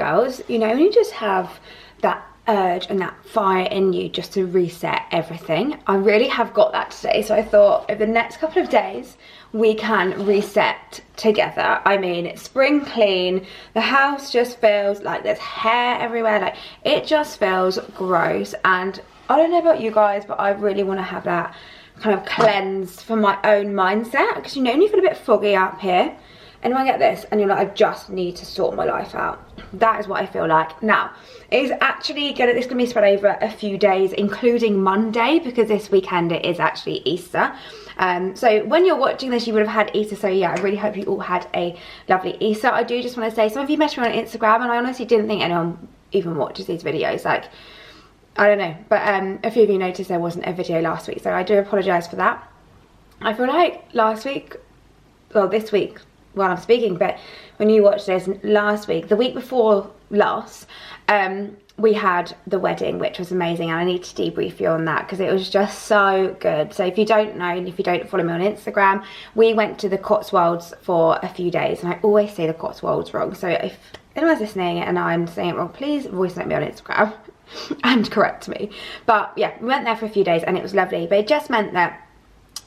girls, you know, you just have that urge and that fire in you just to reset everything. I really have got that today, so I thought over the next couple of days we can reset together. I mean, it's spring clean, the house just feels like there's hair everywhere, like it just feels gross, and I don't know about you guys, but I really want to have that kind of cleanse for my own mindset, because you know, when you feel a bit foggy up here, and when I get this and you're like, I just need to sort my life out. That is what I feel like. Now, it's gonna be spread over a few days, including Monday, because this weekend it is actually Easter. So when you're watching this, you would have had Easter. So yeah, I really hope you all had a lovely Easter. I do just want to say, some of you messaged me on Instagram, and I honestly didn't think anyone even watches these videos. Like, I don't know, but a few of you noticed there wasn't a video last week, so I do apologise for that. I feel like last week, well, this week, while I'm speaking, but when you watch this, last week, the week before last, we had the wedding, which was amazing, and I need to debrief you on that because it was just so good. So if you don't know, and if you don't follow me on Instagram, we went to the Cotswolds for a few days, and I always say the Cotswolds wrong, so if anyone's listening and I'm saying it wrong, please voice note me on Instagram and correct me. But yeah, we went there for a few days and it was lovely, but it just meant that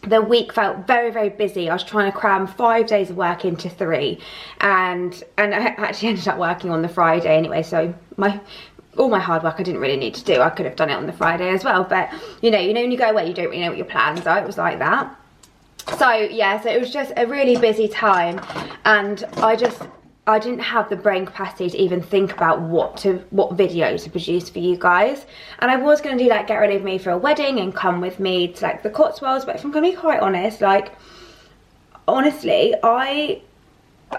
the week felt very, very busy. I was trying to cram 5 days of work into 3, and I actually ended up working on the Friday anyway, so all my hard work I didn't really need to do. I could have done it on the Friday as well, but you know when you go away, you don't really know what your plans are. It was like that. So yeah, so it was just a really busy time, and I didn't have the brain capacity to even think about what video to produce for you guys. And I was going to do like get ready with me for a wedding and come with me to like the Cotswolds, but if I'm going to be quite honest, like honestly, I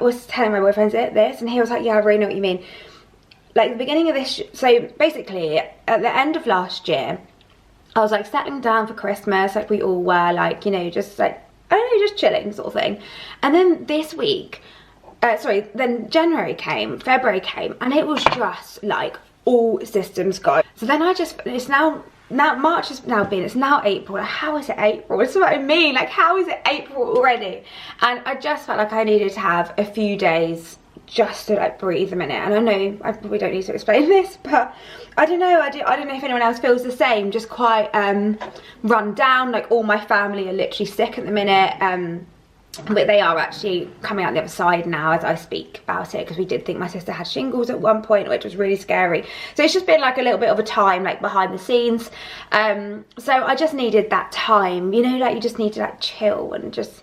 was telling my boyfriend this, and he was like, yeah, I really know what you mean. Like the beginning of this, so basically at the end of last year, I was like settling down for Christmas, like we all were, like, you know, just like, I don't know, just chilling sort of thing. And then this week, then January came, February came, and it was just like all systems go. So then it's now March has now been, it's now April. Like, how is it April? That's what I mean, like how is it April already? And I just felt like I needed to have a few days just to like breathe a minute. And I know I probably don't need to explain this, but I don't know, I don't know if anyone else feels the same, just quite run down. Like all my family are literally sick at the minute, but they are actually coming out the other side now as I speak about it, because we did think my sister had shingles at one point, which was really scary. So it's just been like a little bit of a time like behind the scenes. So I just needed that time, you know, like you just need to like chill and just,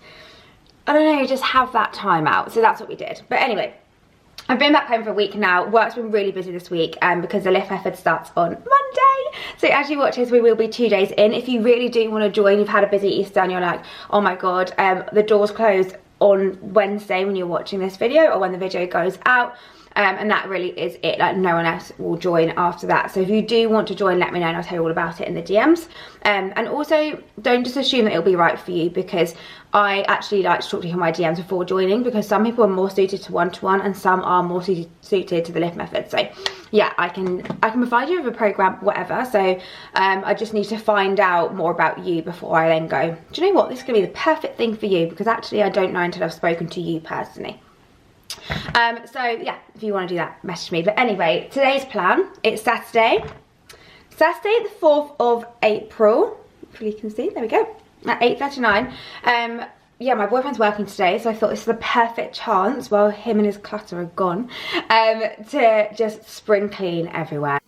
I don't know, just have that time out. So that's what we did. But anyway, I've been back home for a week now. Work's been really busy this week because the lift method starts on Monday. So as you watch this, we will be 2 days in. If you really do want to join, you've had a busy Easter and you're like, oh my God, the doors close on Wednesday when you're watching this video or when the video goes out. And that really is it. Like no one else will join after that. So if you do want to join, let me know and I'll tell you all about it in the DMs. And also don't just assume that it'll be right for you, because I actually like to talk to you in my DMs before joining, because some people are more suited to one-to-one and some are more suited to the lift method. So yeah, I can provide you with a program, whatever. So I just need to find out more about you before I then go, do you know what, this is gonna be the perfect thing for you, because actually I don't know until I've spoken to you personally. So yeah, if you want to do that, message me. But anyway, today's plan, it's Saturday the 4th of April. Hopefully you can see, there we go, at 8:39. Yeah, my boyfriend's working today, so I thought this is the perfect chance, while him and his clutter are gone, to just spring clean everywhere.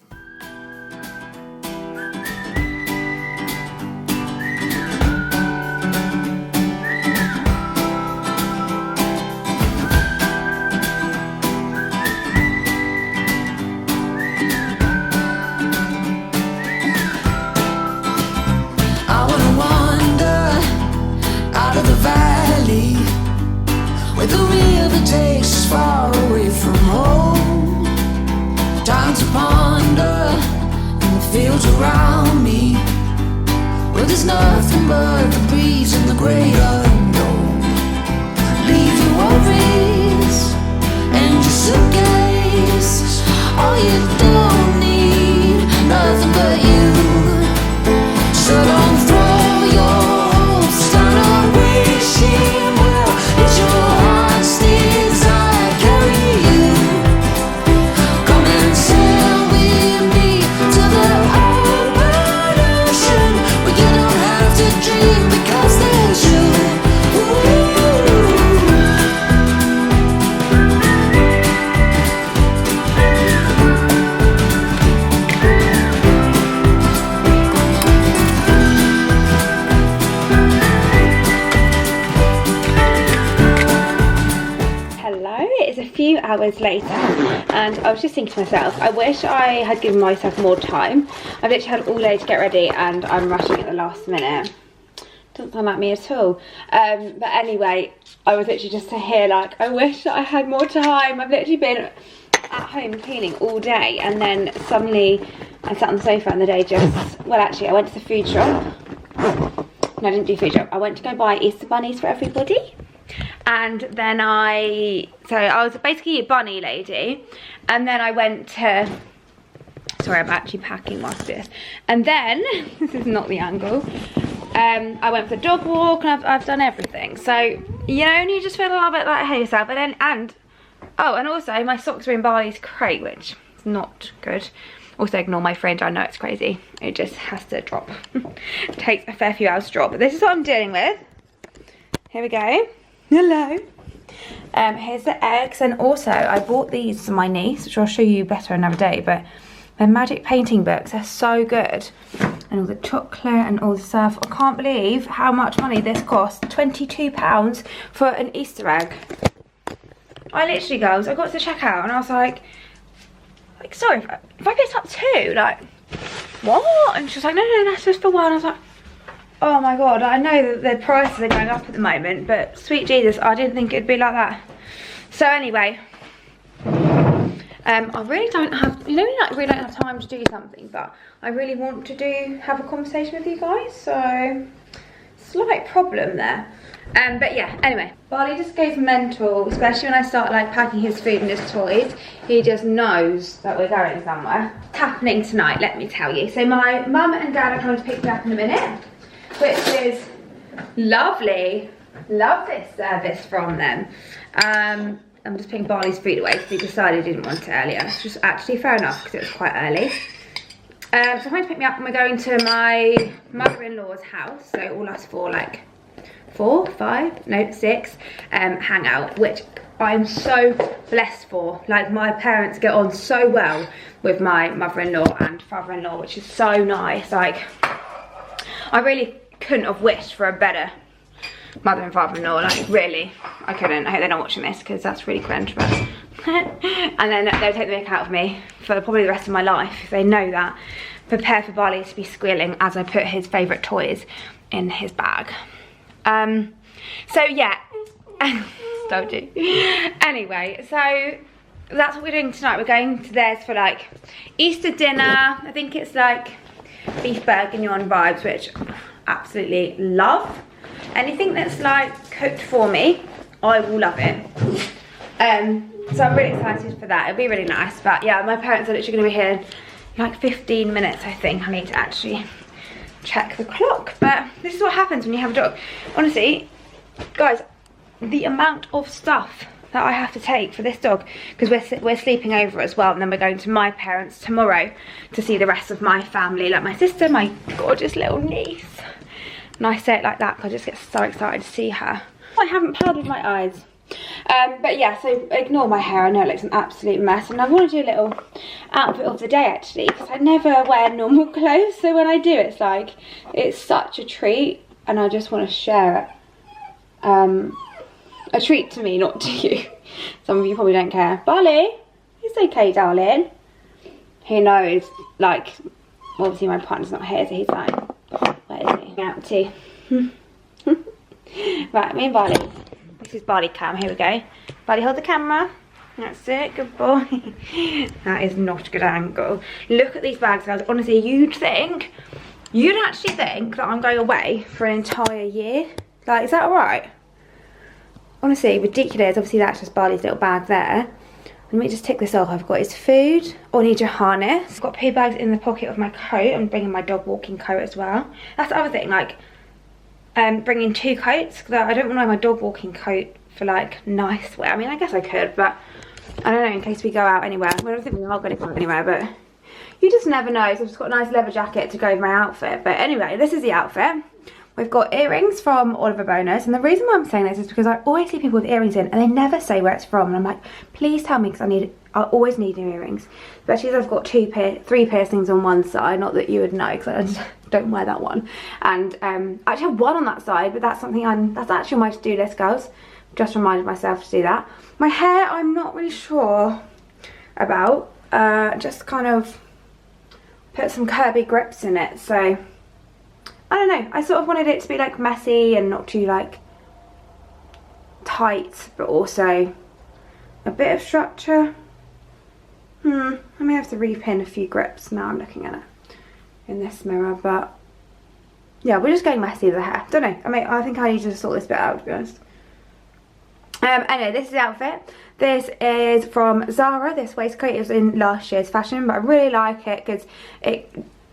Where the river takes us far away from home. Time to ponder in the fields around me, where there's nothing but the breeze and the great unknown. Leave your worries and your suitcase. All you don't need, nothing but you. So don't throw your hopes, start wishing. It's your heart's desire, carry you. Come hours later, and I was just thinking to myself, I wish I had given myself more time. I've literally had all day to get ready and I'm rushing at the last minute. Doesn't sound like me at all. But anyway, I was literally just here like, I wish that I had more time. I've literally been at home cleaning all day, and then suddenly I sat on the sofa and the day just, well actually I went to the food shop. No, I didn't do food shop. I went to go buy Easter bunnies for everybody. And then I was basically a bunny lady. And then I went to, sorry, I'm actually packing whilst this. And then, this is not the angle. I went for the dog walk and I've done everything. So, you know, and you just feel a little bit like, hey, yourself. And also my socks are in Barley's crate, which is not good. Also ignore my fringe, I know it's crazy. It just has to drop. It takes a fair few hours to drop, but this is what I'm dealing with. Here we go. Hello. Here's the eggs, and also I bought these for my niece, which I'll show you better another day, but they're magic painting books. They're so good. And all the chocolate and all the stuff. I can't believe how much money this cost. £22 for an Easter egg. I literally, girls, I got to the checkout and I was like sorry, if I picked up two, like, what? And she was like, no, that's just for one. I was like, oh my god, I know that the prices are going up at the moment, but sweet Jesus, I didn't think it'd be like that. So anyway, I really don't have, you know, I really don't have time to do something, but I really want to have a conversation with you guys, so slight problem there. But yeah, anyway, Barley just goes mental, especially when I start like packing his food and his toys. He just knows that we're going somewhere. What's happening tonight, let me tell you. So my mum and dad are coming to pick me up in a minute, which is lovely. Love this service from them. I'm just putting Barley's food away because he decided he didn't want it earlier. It's just actually fair enough because it was quite early. So I'm going to pick me up and we're going to my mother-in-law's house. So all us four, like 6 hang out, which I'm so blessed for. Like, my parents get on so well with my mother-in-law and father-in-law, which is so nice. Like, I really couldn't have wished for a better mother and father-in-law. Like, really, I couldn't. I hope they're not watching this because that's really cringe, but and then they'll take the mick out of me for probably the rest of my life if they know that. Prepare for Barley to be squealing as I put his favourite toys in his bag. So yeah, don't do. Anyway, so that's what we're doing tonight. We're going to theirs for like Easter dinner. I think it's like beef bourguignon vibes, which I absolutely love. Anything that's like cooked for me, I will love it. So I'm really excited for that. It'll be really nice. But yeah, my parents are literally going to be here in like 15 minutes, I think. I need to actually check the clock. But this is what happens when you have a dog. Honestly, guys, the amount of stuff that I have to take for this dog, because we're sleeping over as well, and then we're going to my parents tomorrow to see the rest of my family, like my sister, my gorgeous little niece. And I say it like that because I just get so excited to see her. I haven't powdered my eyes. But yeah, so ignore my hair. I know it looks an absolute mess, and I want to do a little outfit of the day actually, because I never wear normal clothes, so when I do, it's like, it's such a treat, and I just want to share it. A treat to me, not to you. Some of you probably don't care. Barley, it's okay, darling. He knows, like, obviously my partner's not here, so he's like, where is he out to? Right, me and Barley. This is Barley cam, here we go. Barley, hold the camera. That's it, good boy. That is not a good angle. Look at these bags, guys. Honestly, you'd actually think that I'm going away for an entire year. Like, is that alright? Honestly, ridiculous. Obviously, that's just Barley's little bag there. Let me just tick this off. I've got his food. I need your harness. I've got poo bags in the pocket of my coat. I'm bringing my dog walking coat as well. That's the other thing, like, bringing 2 coats, because I don't want to wear my dog walking coat for like nice wear. I mean, I guess I could, but I don't know, in case we go out anywhere. Well, I don't think we are going to go anywhere, but you just never know. So I've just got a nice leather jacket to go with my outfit. But anyway, this is the outfit. We've got earrings from Oliver Bonus, and the reason why I'm saying this is because I always see people with earrings in and they never say where it's from, and I'm like, please tell me, because I always need new earrings, especially as I've got 3 piercings on one side. Not that you would know, because I just don't wear that one, and I actually have one on that side, but that's something that's actually on my to-do list, girls. just reminded myself to do that. My hair, I'm not really sure about. Just kind of put some curvy grips in it, so I don't know. I sort of wanted it to be like messy and not too like tight, but also a bit of structure. I may have to repin a few grips now I'm looking at it in this mirror, but yeah, we're just going messy with the hair. Don't know. I think I need to sort this bit out, to be honest. Anyway, this is the outfit. This is from Zara, this waistcoat. It was in last year's fashion, but I really like it because it,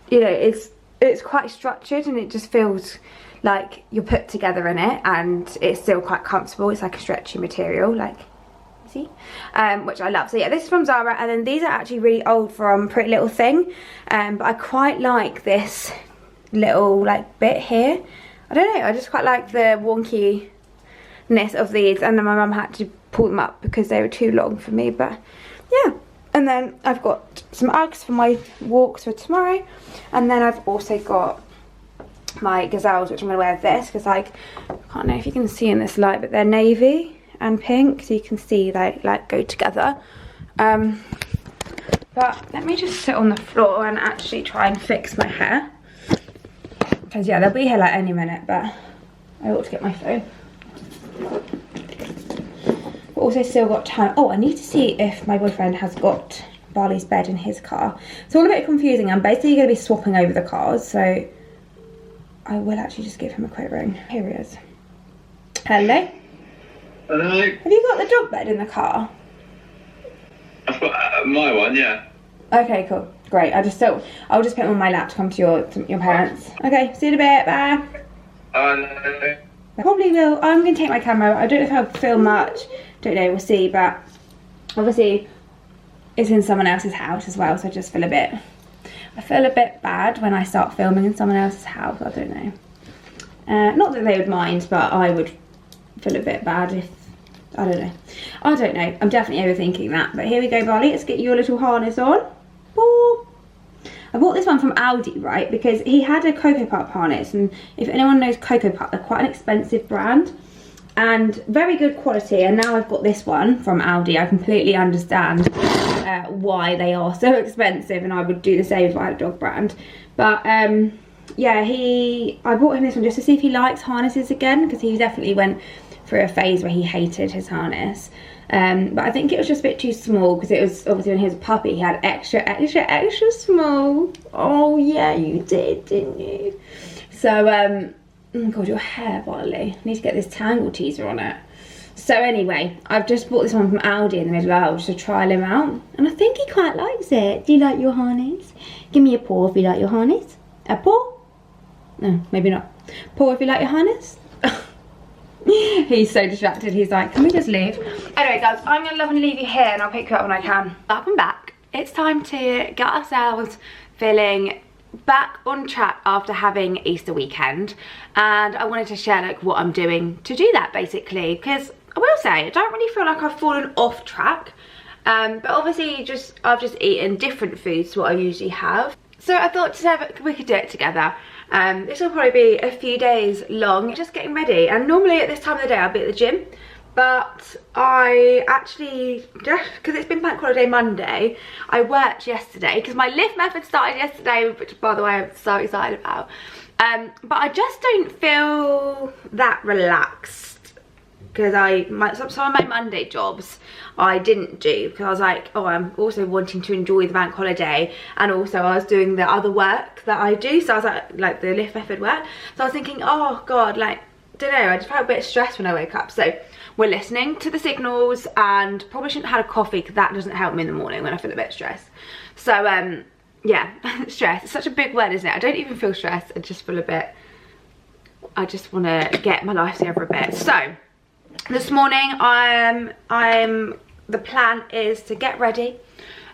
you know, it's quite structured and it just feels like you're put together in it, and it's still quite comfortable. It's like a stretchy material, like, see, which I love. So yeah, this is from Zara, and then these are actually really old from Pretty Little Thing, but I quite like this little like bit here. I don't know, I just quite like the wonkiness of these, and then my mum had to pull them up because they were too long for me, but yeah. And then I've got some Uggs for my walks for tomorrow, and then I've also got my gazelles, which I'm going to wear with this because, like, I can't know if you can see in this light, but they're navy and pink, so you can see they like go together. But let me just sit on the floor and actually try and fix my hair, because yeah, they'll be here like any minute, but I ought to get my phone. But also still got time. Oh, I need to see if my boyfriend has got Barley's bed in his car. It's all a bit confusing. I'm basically going to be swapping over the cars, so I will actually just give him a quick ring. Here he is. Hello? Hello? Have you got the dog bed in the car? I've got my one, yeah. Okay, cool. Great. I'll just put him on my lap to come to your parents. Okay, see you in a bit. Bye. No. I probably will. I'm going to take my camera. I don't know if I'll film much. Don't know, we'll see. But obviously it's in someone else's house as well, so I just feel a bit... I feel a bit bad when I start filming in someone else's house. I don't know. Not that they would mind, but I would feel a bit bad if... I don't know. I'm definitely overthinking that. But here we go, Barley. Let's get your little harness on. Ooh. I bought this one from Aldi, right? Because he had a Cocoa Pup harness. And if anyone knows Cocoa Pup, they're quite an expensive brand. And very good quality. And now I've got this one from Aldi. I completely understand why they are so expensive. And I would do the same if I had a dog brand. But yeah, I bought him this one just to see if he likes harnesses again. Because he definitely went through a phase where he hated his harness. But I think it was just a bit too small, because it was obviously when he was a puppy he had extra small. Oh yeah, you did, didn't you? So oh my god, your hair, Barley. I need to get this tangle teaser on it. So anyway, I've just bought this one from Aldi in the middle of just to trial him out, and I think he quite likes it. Do you like your harness? Give me a paw if you like your harness. A paw? No, maybe not. Paw if you like your harness. He's so distracted, he's like, can we just leave? Anyway guys, I'm gonna love and leave you here, and I'll pick you up when I can. Welcome back. It's time to get ourselves feeling back on track after having Easter weekend, and I wanted to share like what I'm doing to do that, basically, because I will say I don't really feel like I've fallen off track, but obviously I've just eaten different foods to what I usually have. So I thought today we could do it together. This will probably be a few days long, just getting ready. And normally at this time of the day I'll be at the gym, but I actually, just because it's been Bank Holiday Monday, I worked yesterday because my lift method started yesterday, which by the way I'm so excited about. But I just don't feel that relaxed, because some of my Monday jobs I didn't do, because I was like, oh, I'm also wanting to enjoy the bank holiday, and also I was doing the other work that I do, so I was like the lift method work, so I was thinking, oh god, like, don't know, I just felt a bit stressed when I woke up. So we're listening to the signals, and probably shouldn't have had a coffee because that doesn't help me in the morning when I feel a bit stressed. So yeah, stress, it's such a big word, isn't it? I don't even feel stressed, I just feel a bit, I just want to get my life together a bit. So this morning the plan is to get ready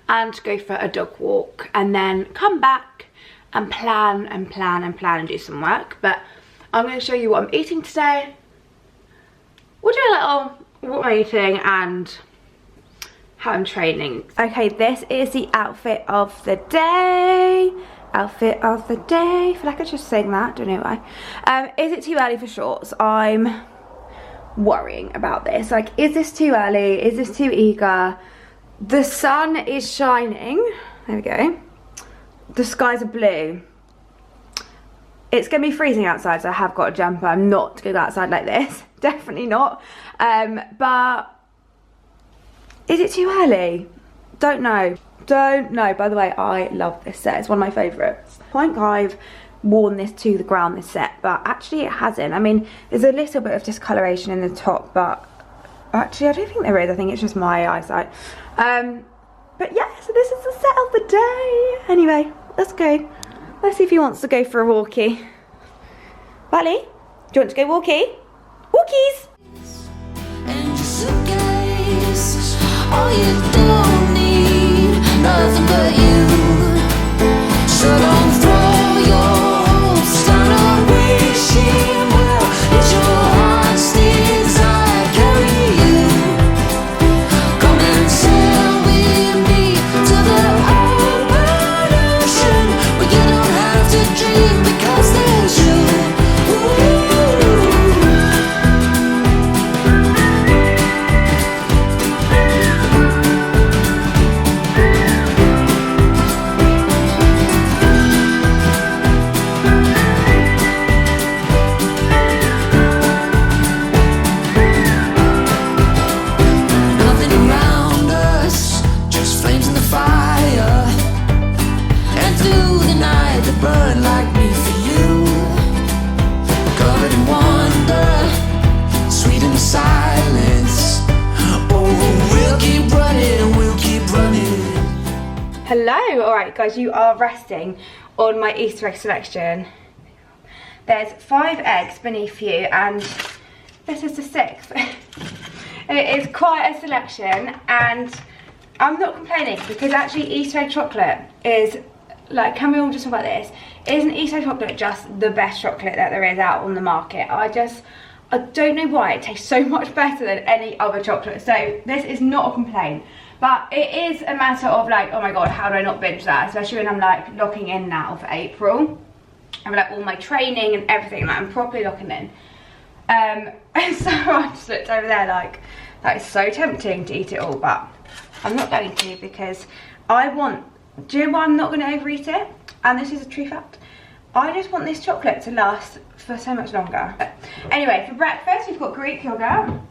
and go for a dog walk, and then come back and plan and do some work. But I'm going to show you what I'm eating today. We'll do a little what I'm eating and how I'm training. Okay, this is the outfit of the day. Outfit of the day. I feel like I should sing that, don't know why. Is it too early for shorts? I'm worrying about this. Like, is this too early? Is this too eager? The sun is shining. There we go. The skies are blue. It's gonna be freezing outside, so I have got a jumper. I'm not gonna go outside like this. Definitely not. But is it too early? Don't know. Don't know. By the way, I love this set. It's one of my favourites. I think I've worn this to the ground, this set, but actually it hasn't. I mean, there's a little bit of discoloration in the top, but actually I don't think there is. I think it's just my eyesight. But yeah, so this is the set of the day. Anyway, let's go. Let's see if he wants to go for a walkie. Wally, do you want to go walkie? Walkies! And your suitcase, all you don't need, nothing but you. So don't throw your hopes down a wishing well. It's your heart's desire carry you. Come and sail with me to the open ocean, where you don't have to dream because there's you. Hello, alright guys, you are resting on my Easter egg selection. There's 5 eggs beneath you and this is the 6th. It is quite a selection and I'm not complaining because actually Easter egg chocolate is, like, can we all just talk about this? Isn't Easter egg chocolate just the best chocolate that there is out on the market? I don't know why it tastes so much better than any other chocolate. So this is not a complaint. But it is a matter of like, oh my god, how do I not binge that? Especially when I'm like locking in now for April. I'm like all my training and everything, like I'm properly locking in. And so I just looked over there like, that is so tempting to eat it all, but I'm not going to because do you know why I'm not going to overeat it? And this is a true fact. I just want this chocolate to last for so much longer. Anyway, for breakfast we've got Greek yogurt.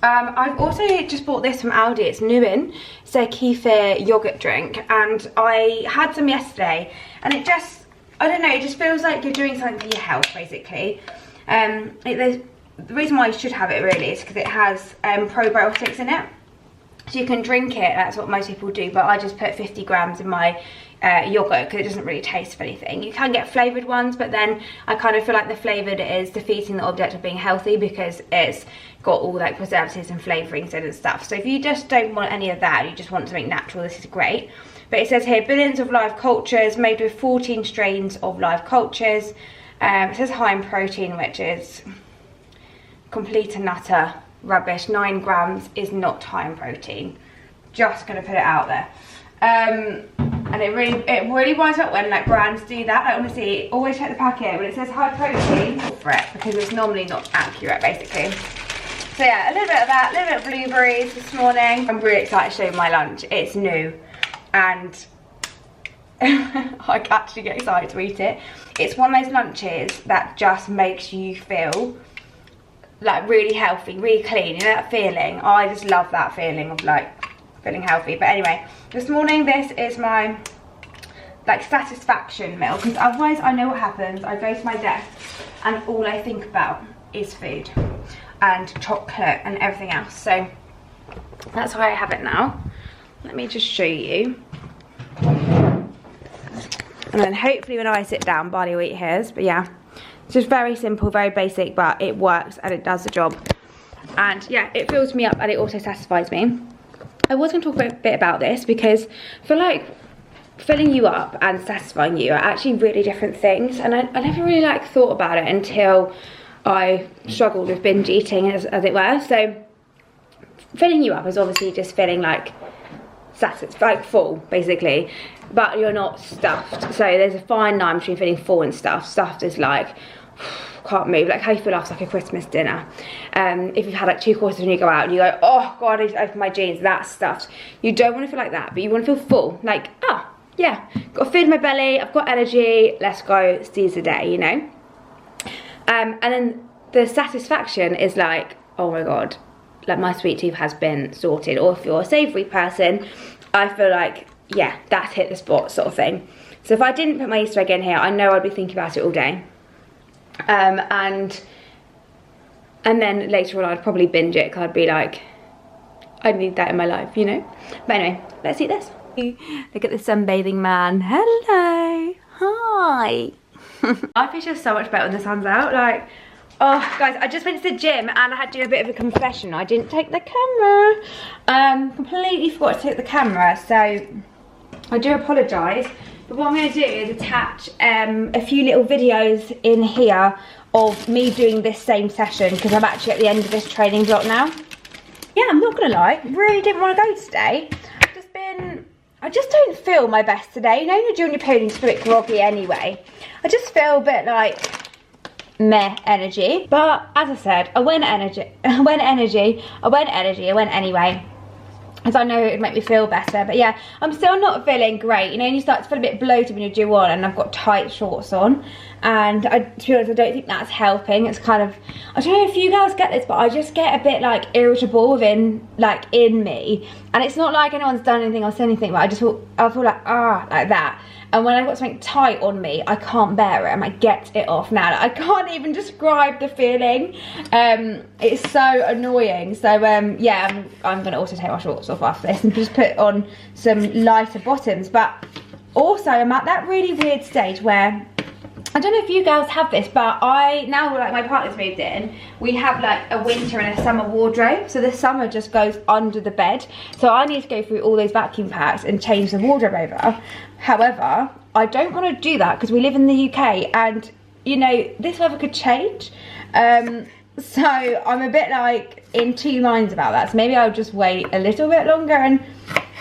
I've also just bought this from Aldi. It's new in. It's a kefir yogurt drink and I had some yesterday and it just, I don't know, it just feels like you're doing something for your health basically. The reason why you should have it really is because it has probiotics in it. So you can drink it, that's what most people do, but I just put 50 grams in my yogurt because it doesn't really taste of anything. You can get flavoured ones, but then I kind of feel like the flavoured is defeating the object of being healthy because it's got all like preservatives and flavourings in and stuff. So if you just don't want any of that, you just want something natural, this is great. But it says here, billions of live cultures made with 14 strains of live cultures. It says high in protein, which is complete and utter rubbish. 9 grams is not high in protein. Just gonna put it out there. And it really winds up when like brands do that. Like honestly, always check the packet when it says high protein for it because it's normally not accurate basically. So yeah, a little bit of that, a little bit of blueberries this morning. I'm really excited to show you my lunch. It's new and I actually get excited to eat it. It's one of those lunches that just makes you feel like really healthy, really clean. You know that feeling? I just love that feeling of like feeling healthy. But anyway, this morning this is my like satisfaction meal because otherwise I know what happens. I go to my desk and all I think about is food and chocolate and everything else. So that's why I have it now. Let me just show you. And then hopefully when I sit down, Barney will eat his. But yeah, it's just very simple, very basic, but it works and it does the job. And yeah, it fills me up and it also satisfies me. I was going to talk a bit about this because I feel like filling you up and satisfying you are actually really different things. And I never really like thought about it until I struggled with binge eating as it were. So filling you up is obviously just feeling like satisfied, full basically, but you're not stuffed. So there's a fine line between feeling full and stuffed. Stuffed is like, can't move, like how you feel after like a Christmas dinner. If you've had like 2 courses when you go out and you go, oh god, I need to open my jeans, that stuff. You don't want to feel like that, but you want to feel full, like, oh yeah, got food in my belly, I've got energy, let's go seize the day, you know. And then the satisfaction is like, oh my god, like my sweet tooth has been sorted. Or if you're a savoury person, I feel like, yeah, that's hit the spot sort of thing. So if I didn't put my Easter egg in here, I know I'd be thinking about it all day. And then later on I'd probably binge it, because I'd be like, I need that in my life, you know. But anyway, let's eat this. Look at the sunbathing man. Hello. Hi. Life is just so much better when the sun's out. Like, oh guys, I just went to the gym and I had to do a bit of a confession. I didn't take the camera. Completely forgot to take the camera, so I do apologise. But what I'm going to do is attach a few little videos in here of me doing this same session, because I'm actually at the end of this training block now. Yeah, I'm not going to lie, really didn't want to go today. I just don't feel my best today. You know, you're doing your podium, just a bit groggy anyway. I just feel a bit like meh energy. But as I said, I went anyway. As I know it would make me feel better. But yeah, I'm still not feeling great. You know, you start to feel a bit bloated when you do on, and I've got tight shorts on. And to be honest, I don't think that's helping. It's kind of, I don't know if you girls get this, but I just get a bit like irritable within, like in me. And it's not like anyone's done anything or said anything, but I feel like, like that. And when I've got something tight on me, I can't bear it. I might get it off now. Like, I can't even describe the feeling. It's so annoying. So yeah, I'm gonna also take my shorts off after this and just put on some lighter bottoms. But also I'm at that really weird stage where, I don't know if you girls have this, but now like my partner's moved in, we have like a winter and a summer wardrobe. So the summer just goes under the bed. So I need to go through all those vacuum packs and change the wardrobe over. However, I don't want to do that because we live in the UK and, you know, this weather could change. So I'm a bit like in 2 minds about that. So maybe I'll just wait a little bit longer and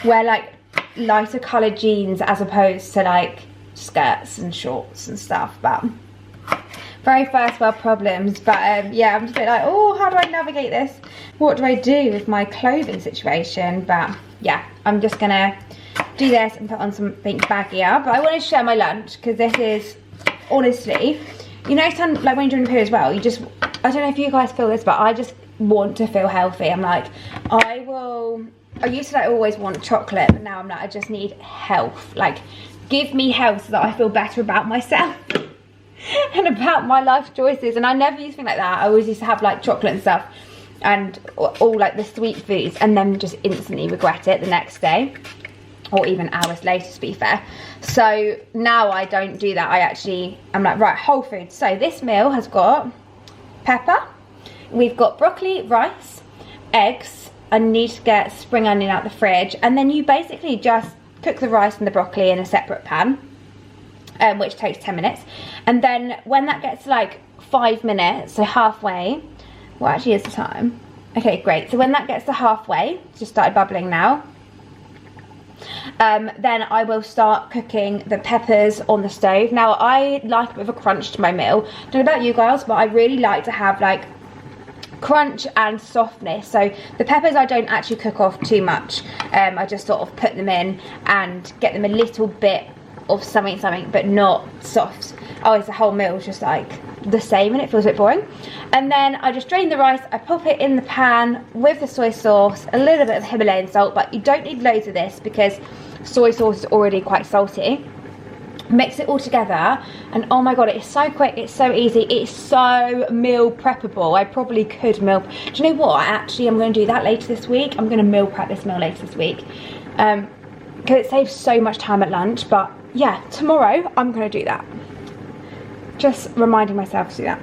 wear like lighter coloured jeans as opposed to like skirts and shorts and stuff. But very first world problems. But yeah, I'm just a bit like, oh, how do I navigate this? What do I do with my clothing situation? But yeah, I'm just gonna do this and put on something baggier. But I want to share my lunch because this is honestly, you know, like when you're doing the period as well, you just, I don't know if you guys feel this, but I just want to feel healthy. I'm like, I used to like always want chocolate, but now I'm like, I just need health. Like, give me health so that I feel better about myself and about my life choices. And I never used to think like that. I always used to have like chocolate and stuff and all like the sweet foods and then just instantly regret it the next day or even hours later, to be fair. So now I don't do that. I'm like, right, whole food. So this meal has got pepper, we've got broccoli, rice, eggs. I need to get spring onion out the fridge, and then you basically just cook the rice and the broccoli in a separate pan, which takes 10 minutes. And then when that gets like 5 minutes, so halfway, what actually is the time? Okay, great. So when that gets to halfway, it's just started bubbling now, then I will start cooking the peppers on the stove. Now I like a bit of a crunch to my meal. I don't know about you guys, but I really like to have like crunch and softness. So the peppers I don't actually cook off too much. I just sort of put them in and get them a little bit of something, but not soft. Otherwise the whole meal is just like the same and it feels a bit boring. And then I just drain the rice, I pop it in the pan with the soy sauce, a little bit of Himalayan salt, but you don't need loads of this because soy sauce is already quite salty. Mix it all together and oh my god, it is so quick, it's so easy, it's so meal preppable. I probably could meal, do you know what, actually I'm going to do that later this week. I'm going to meal prep this meal later this week because it saves so much time at lunch. But yeah, tomorrow I'm going to do that, just reminding myself to do that.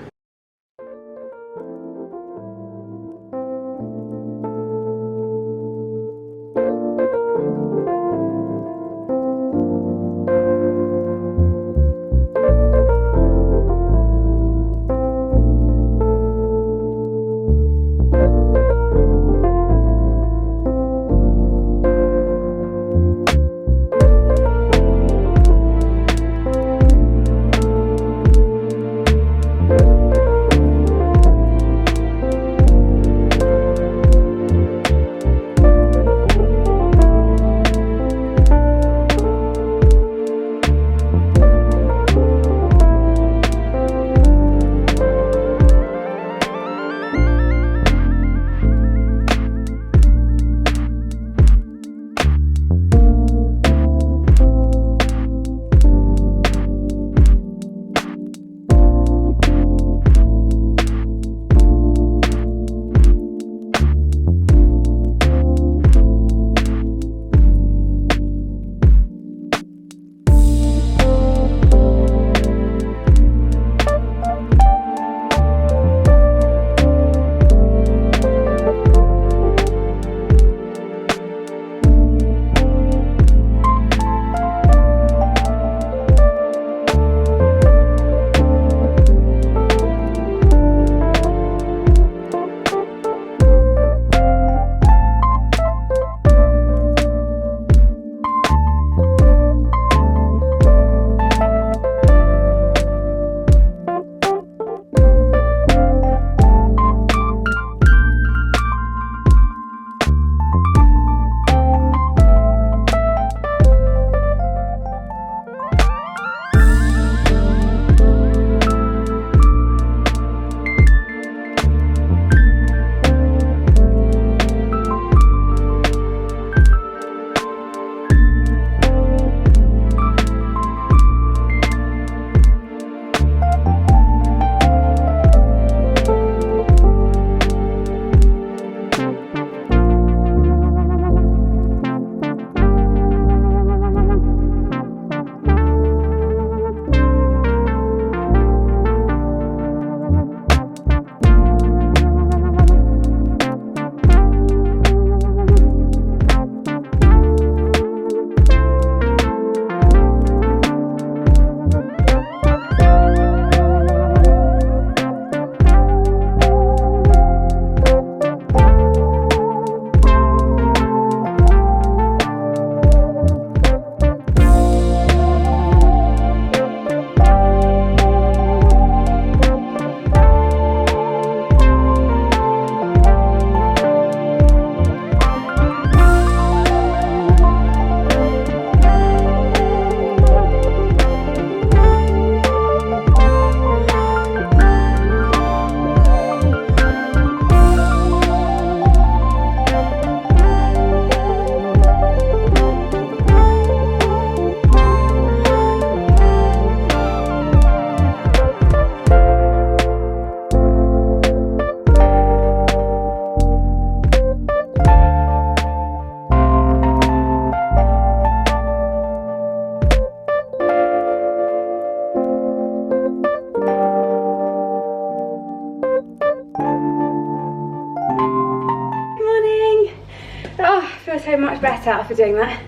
better after doing that.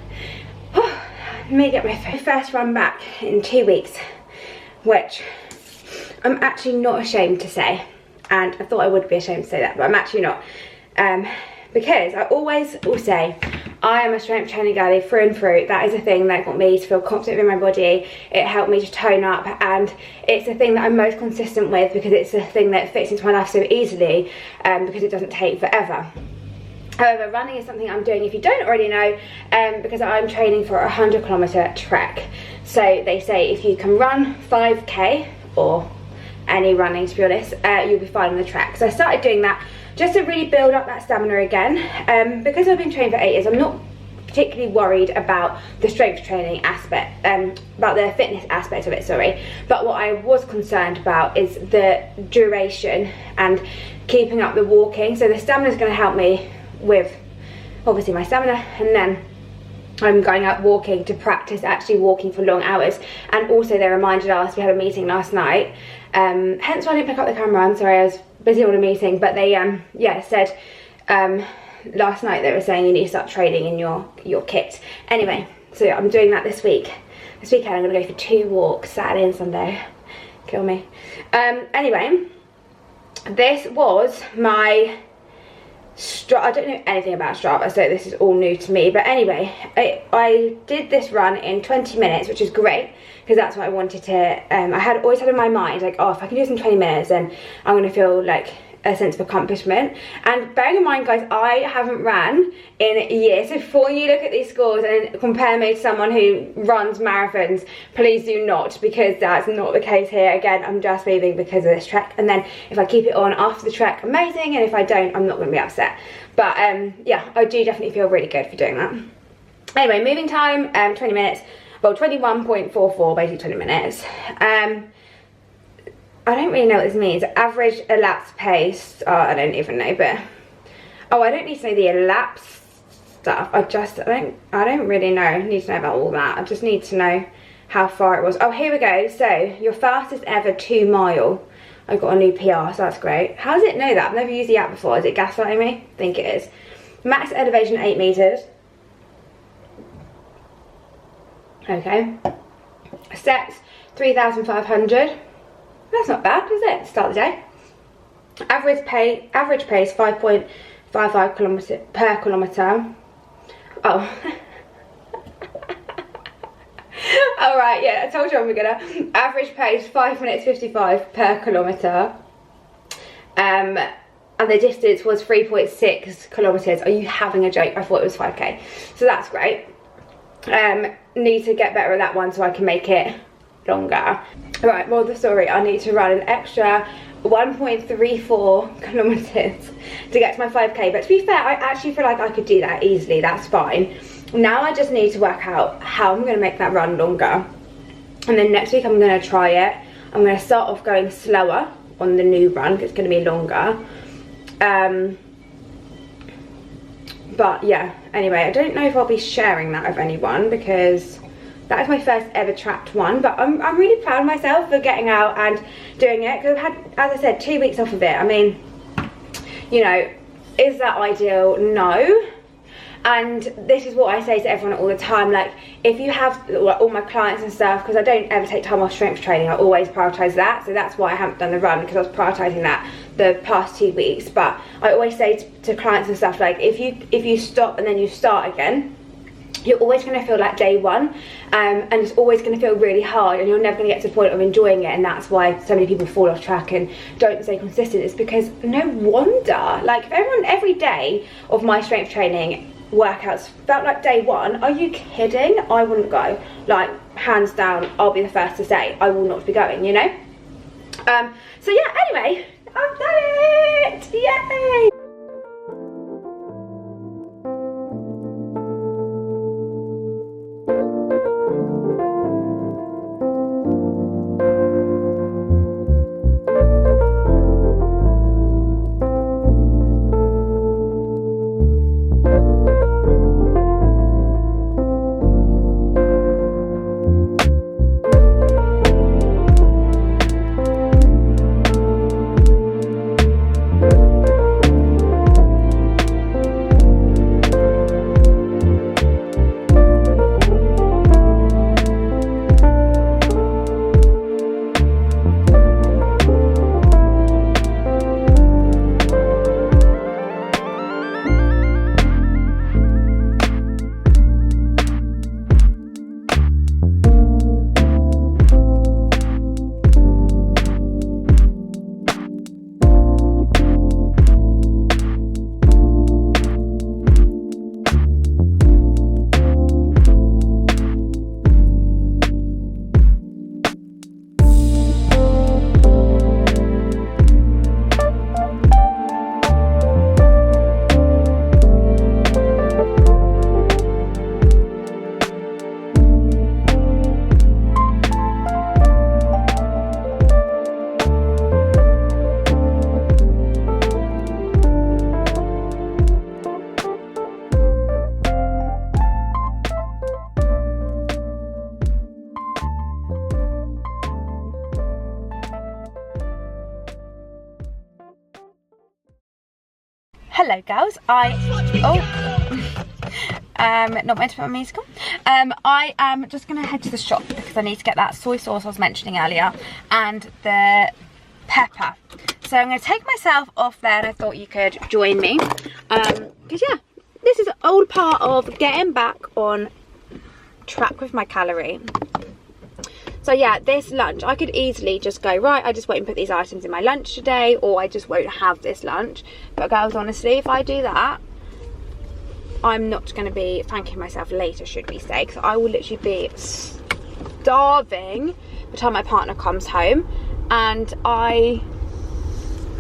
Let me get my first run back in 2 weeks, which I'm actually not ashamed to say, and I thought I would be ashamed to say that, but I'm actually not, because I always will say I am a strength training girlie through and through. That is a thing that got me to feel confident in my body. It helped me to tone up, and it's a thing that I'm most consistent with because it's a thing that fits into my life so easily, because it doesn't take forever. However, running is something I'm doing, if you don't already know, because I'm training for a 100-kilometre trek. So they say if you can run 5k or any running, to be honest, you'll be fine on the trek. So I started doing that just to really build up that stamina again. Because I've been training for 8 years, I'm not particularly worried about the strength training aspect, about the fitness aspect of it, sorry. But what I was concerned about is the duration and keeping up the walking. So the stamina is going to help me with obviously my stamina, and then I'm going out walking to practice actually walking for long hours. And also they reminded us, we had a meeting last night, hence why I didn't pick up the camera, I'm sorry, I was busy on a meeting, but they yeah, said last night they were saying you need to start training in your kit. Anyway, so I'm doing that this weekend. I'm gonna go for 2 walks, Saturday and Sunday. Kill me. Anyway, this was my I don't know anything about Strava, so this is all new to me, but anyway, I did this run in 20 minutes, which is great because that's what I wanted to, I always had in my mind, like, oh, if I can do this in 20 minutes then I'm going to feel like a sense of accomplishment. And bearing in mind, guys, I haven't ran in years, so before you look at these scores and compare me to someone who runs marathons, please do not, because that's not the case here. Again, I'm just leaving because of this trek, and then if I keep it on after the trek, amazing, and if I don't, I'm not going to be upset. But yeah, I do definitely feel really good for doing that. Anyway, moving time, 20 minutes, well, 21.44, basically 20 minutes. I don't really know what this means. Average elapsed pace. Oh, I don't even know, but oh, I don't need to know the elapsed stuff. I don't really know. I need to know about all that. I just need to know how far it was. Oh, here we go. So your fastest ever 2 mile. I got a new PR, so that's great. How does it know that? I've never used the app before. Is it gaslighting me? I think it is. Max elevation 8 meters. Okay. Steps 3,500. That's not bad, is it? Start the day. Average pace 5.55 kilometers per kilometer. Oh. All right, yeah, I told you I'm a beginner. Average pace 5 minutes 55 per kilometer. And the distance was 3.6 kilometers. Are you having a joke? I thought it was 5k. So that's great. Need to get better at that one so I can make it longer. Right, well, the story, I need to run an extra 1.34 kilometers to get to my 5k, but to be fair, I actually feel like I could do that easily. That's fine. Now I just need to work out how I'm going to make that run longer, and then next week I'm going to try it. I'm going to start off going slower on the new run because it's going to be longer, but yeah, anyway, I don't know if I'll be sharing that with anyone because that is my first ever tracked one, but I'm really proud of myself for getting out and doing it, because I've had, as I said, 2 weeks off of it. I mean, you know, is that ideal? No. And this is what I say to everyone all the time, like, if you have all my clients and stuff, because I don't ever take time off strength training, I always prioritise that, so that's why I haven't done the run, because I was prioritising that the past 2 weeks. But I always say to clients and stuff, like, if you stop and then you start again, you're always going to feel like day one, and it's always going to feel really hard, and you're never going to get to the point of enjoying it. And that's why so many people fall off track and don't stay consistent. It's because no wonder, like, if every day of my strength training workouts felt like day one, are you kidding? I wouldn't go. Like, hands down, I'll be the first to say I will not be going, you know. So yeah, anyway, I've done it, yay. Hello girls, not meant to put my music on. I am just going to head to the shop because I need to get that soy sauce I was mentioning earlier and the pepper. So I'm going to take myself off there, and I thought you could join me. Because yeah, this is an old part of getting back on track with my calorie. So yeah, this lunch, I could easily just go, right, I just won't put these items in my lunch today, or I just won't have this lunch. But girls, honestly, if I do that, I'm not going to be thanking myself later, should we say, because I will literally be starving by the time my partner comes home, and I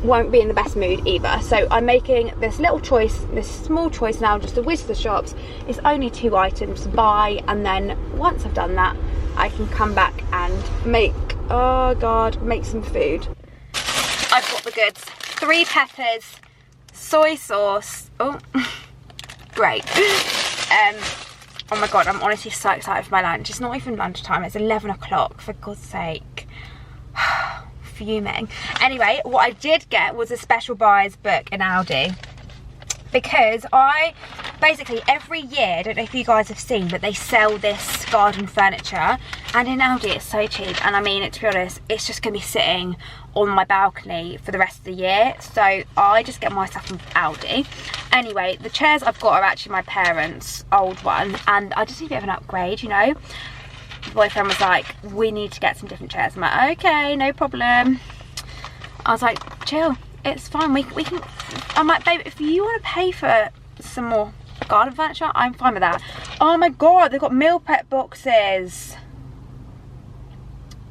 won't be in the best mood either. So I'm making this little choice, this small choice now, just to whiz to the shops. It's only 2 items to buy, and then once I've done that, I can come back and make, oh god, make some food. I've got the goods. 3 peppers, soy sauce, oh, great. Oh my god, I'm honestly so excited for my lunch. It's not even lunchtime, it's 11 o'clock, for God's sake. Fuming. Anyway, what I did get was a special buys book in Aldi, because I basically every year, I don't know if you guys have seen, but they sell this garden furniture, and in Aldi it's so cheap, and I mean, to be honest, it's just gonna be sitting on my balcony for the rest of the year, so I just get my stuff from Aldi. Anyway, the chairs I've got are actually my parents' old one, and I just need a bit of an upgrade, you know. My boyfriend was like, we need to get some different chairs. I'm like, okay, no problem. I was like, chill, it's fine, we can. I'm like, babe, if you want to pay for some more garden furniture, I'm fine with that. Oh my god, they've got meal prep boxes.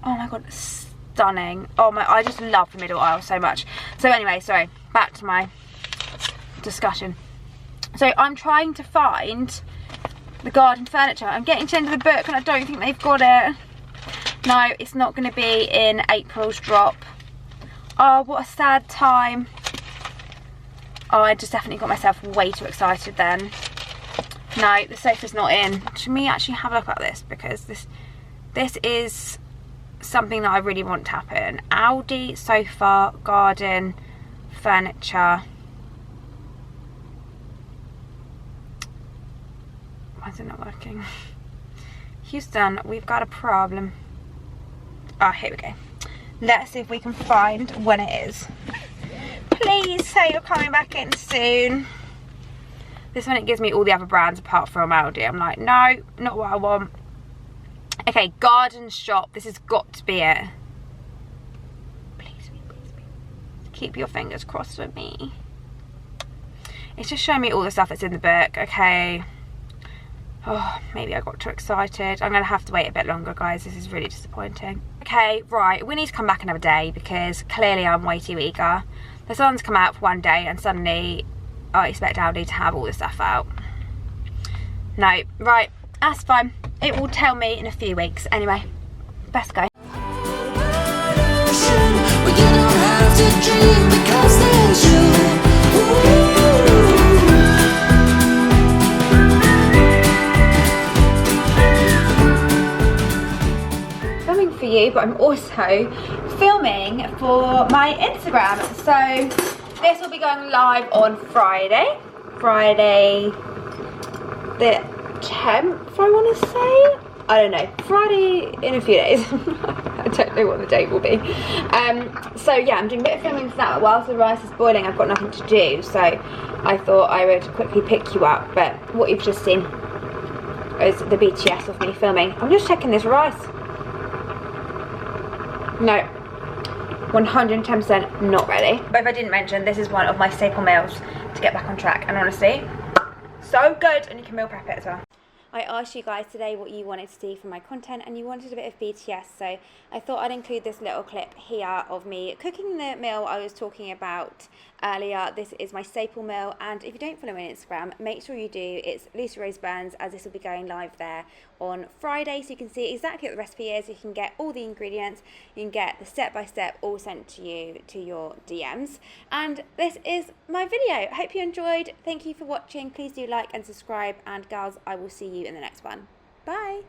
Oh my god, stunning. Oh my, I just love the middle aisle so much. So anyway, sorry, back to my discussion. So I'm trying to find the garden furniture. I'm getting to the end of the book and I don't think they've got it. No, it's not going to be in April's drop. Oh, what a sad time. Oh, I just definitely got myself way too excited then. No, the sofa's not in. Should we actually have a look at this, because this is something that I really want to happen. Aldi sofa garden furniture. Why is it not working? Houston, we've got a problem. Oh, here we go. Let's see if we can find when it is. Please say you're coming back in soon. This one, it gives me all the other brands apart from Aldi. I'm like, no, not what I want. Okay, garden shop. This has got to be it. Please, please, please. Keep your fingers crossed with me. It's just showing me all the stuff that's in the book. Okay. Oh, maybe I got too excited. I'm going to have to wait a bit longer, guys. This is really disappointing. Okay, right. We need to come back another day because clearly I'm way too eager. The sun's come out for one day and suddenly I expect Aldi to have all this stuff out. No, right. That's fine. It will tell me in a few weeks. Anyway, best go. For you, but I'm also filming for my Instagram, so this will be going live on Friday the 10th, I want to say. I don't know, Friday in a few days. I don't know what the date will be. So yeah, I'm doing a bit of filming for that. Whilst the rice is boiling, I've got nothing to do, so I thought I would quickly pick you up. But what you've just seen is the BTS of me filming. I'm just checking this rice. No, 110% not ready. But if I didn't mention, this is one of my staple meals to get back on track, and honestly, so good, and you can meal prep it as well. I asked you guys today what you wanted to see from my content, and you wanted a bit of BTS, so I thought I'd include this little clip here of me cooking the meal I was talking about earlier. This is my staple meal, and if you don't follow me on Instagram, make sure you do. It's Lucy Rose Burns, as this will be going live there on Friday, so you can see exactly what the recipe is. You can get all the ingredients, you can get the step-by-step all sent to you to your DMs, and this is my video. I hope you enjoyed. Thank you for watching. Please do like and subscribe, and girls, I will see you in the next one. Bye.